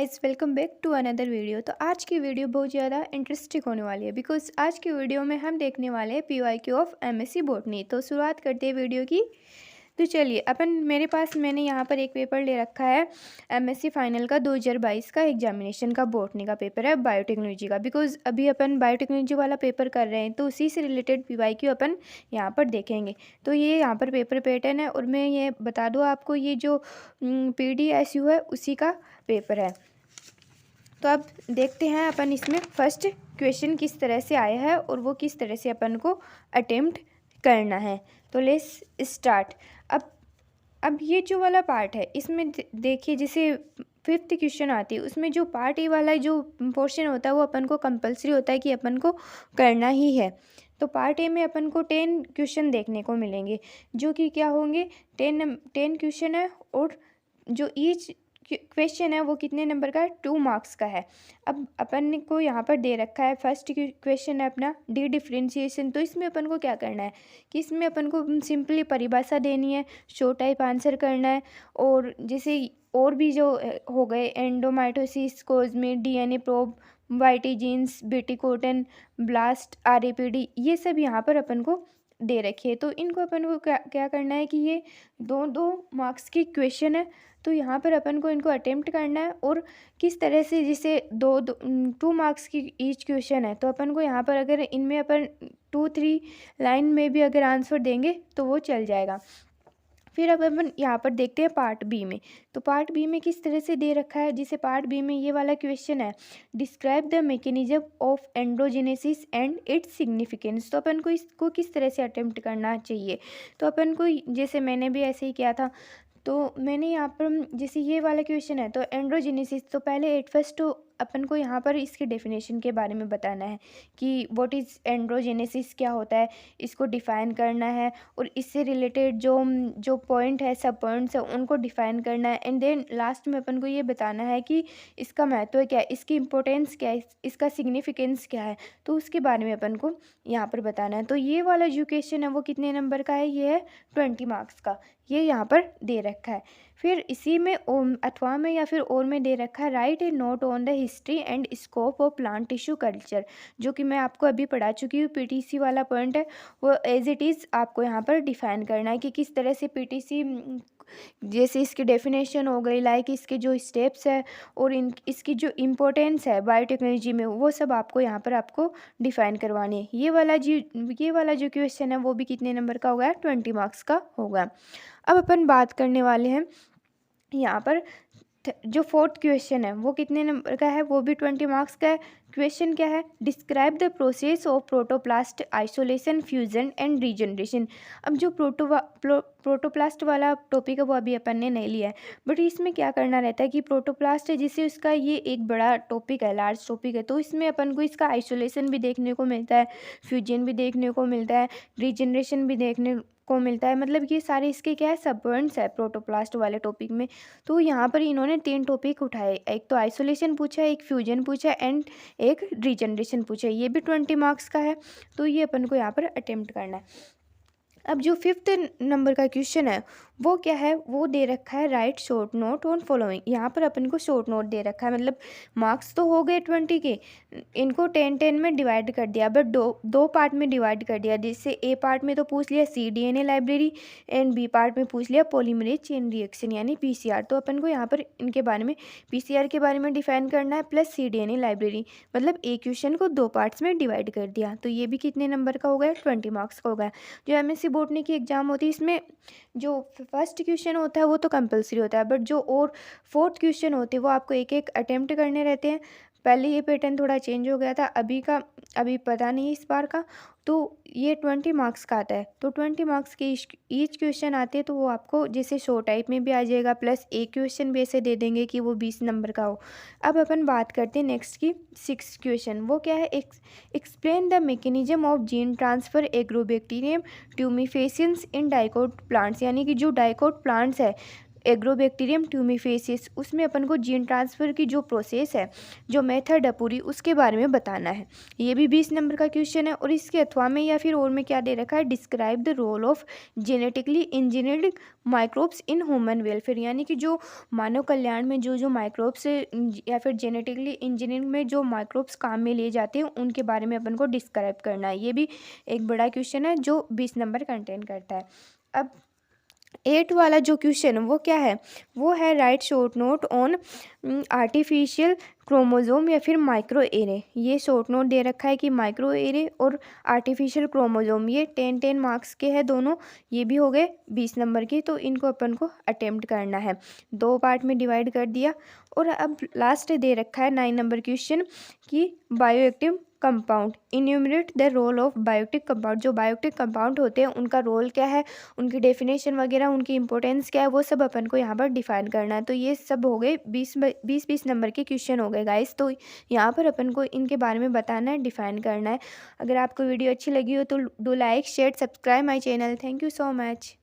Guys, welcome back to another video. तो आज की वीडियो बहुत ज़्यादा इंटरेस्टिंग होने वाली है बिकॉज आज की वीडियो में हम देखने वाले हैं पीवाईक्यू ऑफ एमएससी बॉटनी। तो शुरुआत करते हैं वीडियो की। तो चलिए मैंने यहाँ पर एक पेपर ले रखा है एमएससी फाइनल का 2022 का एग्जामिनेशन का बॉटनी का पेपर है बायोटेक्नोलॉजी का। बिकॉज अभी अपन बायोटेक्नोलॉजी वाला पेपर कर रहे हैं तो उसी से रिलेटेड पीवाईक्यू अपन यहाँ पर देखेंगे। तो ये यहाँ पर पेपर पैटर्न है और मैं ये बता दूँ आपको, ये जो पीडीएसयू है उसी का पेपर है। तो अब देखते हैं अपन इसमें फर्स्ट क्वेश्चन किस तरह से आया है और वो किस तरह से अपन को अटेम्प्ट करना है। तो लेट्स स्टार्ट। अब ये जो वाला पार्ट है इसमें देखिए, जैसे फिफ्थ क्वेश्चन आती है उसमें जो पार्ट ए वाला जो पोर्शन होता है वो अपन को कंपलसरी होता है कि अपन को करना ही है। तो पार्ट ए में अपन को 10 क्वेश्चन देखने को मिलेंगे जो कि क्या होंगे, 10 क्वेश्चन है और जो ईच क्वेश्चन है वो कितने नंबर का है, 2 मार्क्स का है। अब अपन को यहाँ पर दे रखा है फर्स्ट क्वेश्चन है अपना डी डिफ्रेंशिएशन। तो इसमें अपन को क्या करना है कि इसमें अपन को सिंपली परिभाषा देनी है, शॉर्ट टाइप आंसर करना है। और जैसे और भी जो हो गए एंडोमाइटोसिस, कोजमेट, डीएनए प्रोब, वाइटी जीन्स, बीटी कॉटन, ब्लास्ट, आरएपीडी, ये सब यहाँ पर अपन को दे रखी है। तो इनको अपन को क्या करना है कि ये दो मार्क्स की क्वेश्चन है तो यहाँ पर अपन को इनको अटेम्प्ट करना है। और किस तरह से, जैसे 2 मार्क्स की ईच क्वेश्चन है तो अपन को यहाँ पर अगर इनमें अपन 2-3 लाइन में भी अगर आंसर देंगे तो वो चल जाएगा। फिर अब अपन यहाँ पर देखते हैं पार्ट बी में। तो पार्ट बी में किस तरह से दे रखा है, जिसे पार्ट बी में ये वाला क्वेश्चन है, describe the mechanism of androgenesis and its significance. तो अपन को इसको किस तरह से अटेम्प्ट करना चाहिए। तो अपन को, जैसे मैंने भी ऐसे ही किया था, तो मैंने यहाँ पर जैसे ये वाला क्वेश्चन है तो एंड्रोजेनेसिस, तो पहले एट फर्स्ट तो अपन को यहाँ पर इसके डेफिनेशन के बारे में बताना है कि व्हाट इज़ एंड्रोजेनेसिस, क्या होता है, इसको डिफ़ाइन करना है। और इससे रिलेटेड जो जो पॉइंट है, सब पॉइंट्स है, उनको डिफ़ाइन करना है। एंड देन लास्ट में अपन को ये बताना है कि इसका महत्व क्या है, इसकी इम्पोर्टेंस क्या है, इसका सिग्निफिकेंस क्या है। तो उसके बारे में अपन को यहाँ पर बताना है। तो ये वाला जो क्वेश्चन है वो कितने नंबर का है, ये है 20 मार्क्स का, ये यहाँ पर दे रखा है। फिर इसी में अथवा में या फिर और में दे रखा है right A note on the history and scope of plant tissue culture, जो कि मैं आपको अभी पढ़ा चुकी हूँ। पीटीसी वाला पॉइंट है वो एज इट इज़ आपको यहाँ पर डिफाइन करना है कि किस तरह से पीटीसी, जैसे इसकी डेफिनेशन हो गई, लाइक इसके जो स्टेप्स है और इसकी जो इम्पोर्टेंस है बायोटेक्नोलॉजी में, वो सब आपको यहाँ पर आपको डिफाइन करवानी है। ये वाला जो क्वेश्चन है वो भी कितने नंबर का होगा, 20 मार्क्स का होगा। अब अपन बात करने वाले हैं यहाँ पर जो फोर्थ क्वेश्चन है वो कितने नंबर का है, वो भी 20 मार्क्स का है। क्वेश्चन क्या है, describe the process of protoplast isolation, fusion and regeneration. अब जो प्रोटोप्लास्ट वाला टॉपिक है वो अभी अपन ने नहीं लिया है, बट इसमें क्या करना रहता है कि प्रोटोप्लास्ट है जिससे उसका ये एक बड़ा टॉपिक है, लार्ज टॉपिक है। तो इसमें अपन को इसका आइसोलेशन भी देखने को मिलता है, फ्यूजन भी देखने को मिलता है, रीजनरेशन भी देखने को मिलता है। मतलब ये सारे इसके क्या है, सब पॉइंट्स है प्रोटोप्लास्ट वाले टॉपिक में। तो यहाँ पर इन्होंने 3 टॉपिक उठाए, एक तो आइसोलेशन पूछा है, एक फ्यूजन पूछा है एंड एक रीजनरेशन पूछा है। ये भी 20 मार्क्स का है। तो ये अपन को यहाँ पर अटेम्प्ट करना है। अब जो 5th नंबर का क्वेश्चन है वो क्या है, वो दे रखा है right short note on following. यहाँ पर अपन को शॉर्ट नोट दे रखा है, मतलब मार्क्स तो हो गए 20 के, इनको 10-10 में डिवाइड कर दिया, बट दो पार्ट में डिवाइड कर दिया। जिससे ए पार्ट में तो पूछ लिया cDNA library and B part में पूछ लिया पॉलीमरेज चेन रिएक्शन यानी PCR। तो अपन को यहाँ पर इनके बारे में, PCR के बारे में डिफाइन करना है प्लस cDNA लाइब्रेरी, मतलब एक क्वेश्चन को 2 पार्ट्स में डिवाइड कर दिया। तो ये भी कितने नंबर का हो गया, 20 मार्क्स का हो गया। जो एमएससी बॉटनी की एग्जाम होती है इसमें जो फर्स्ट क्वेश्चन होता है वो तो कंपलसरी होता है, बट जो और फोर्थ क्वेश्चन होते हैं वो आपको एक एक अटेम्प्ट करने रहते हैं। पहले ये पैटर्न थोड़ा चेंज हो गया था, अभी पता नहीं इस बार का। तो ये 20 मार्क्स का आता है। तो 20 मार्क्स के ईच क्वेश्चन आते हैं तो वो आपको जैसे शॉर्ट टाइप में भी आ जाएगा, प्लस एक क्वेश्चन भी ऐसे दे देंगे कि वो 20 नंबर का हो। अब अपन बात करते हैं नेक्स्ट की 6th क्वेश्चन। वो क्या है, explain the mechanism of gene transfer agrobacterium tumefaciens in dicot plants. यानी कि जो डाइकोट प्लांट्स है एग्रोबैक्टीरियम ट्यूमीफेसिस, उसमें अपन को जीन ट्रांसफ़र की जो प्रोसेस है, जो मेथड है पूरी, उसके बारे में बताना है। ये भी 20 नंबर का क्वेश्चन है। और इसके अथवा में या फिर और में क्या दे रखा है, describe the role of genetically engineered microbes in human welfare, यानी कि जो मानव कल्याण में जो जो माइक्रोब्स या फिर जेनेटिकली इंजीनियरिंग में जो माइक्रोब्स काम में लिए जाते हैं उनके बारे में अपन को डिस्क्राइब करना है। ये भी एक बड़ा क्वेश्चन है जो 20 नंबर कंटेन करता है। अब 8 वाला जो क्वेश्चन है वो क्या है, वो है right short note on artificial chromosome या फिर माइक्रो एरे। ये शॉर्ट नोट दे रखा है कि माइक्रो एरे और आर्टिफिशियल क्रोमोजोम ये 10-10 मार्क्स के हैं दोनों। ये भी हो गए 20 नंबर के, तो इनको अपन को अटेम्प्ट करना है। 2 पार्ट में डिवाइड कर दिया। और अब लास्ट दे रखा है 9 नंबर क्वेश्चन कि bioactive compound, enumerate the role of biotic compound. जो बायोटिक कंपाउंड होते हैं उनका रोल क्या है, उनकी डेफिनेशन वगैरह, उनकी इंपॉर्टेंस क्या है, वो सब अपन को यहाँ पर डिफाइन करना है। तो ये सब हो गए 20 नंबर के क्वेश्चन हो गए गाइस। तो यहाँ पर अपन को इनके बारे में बताना है, डिफाइन करना है। अगर आपको वीडियो अच्छी लगी हो तो do like share subscribe my channel. Thank you so much.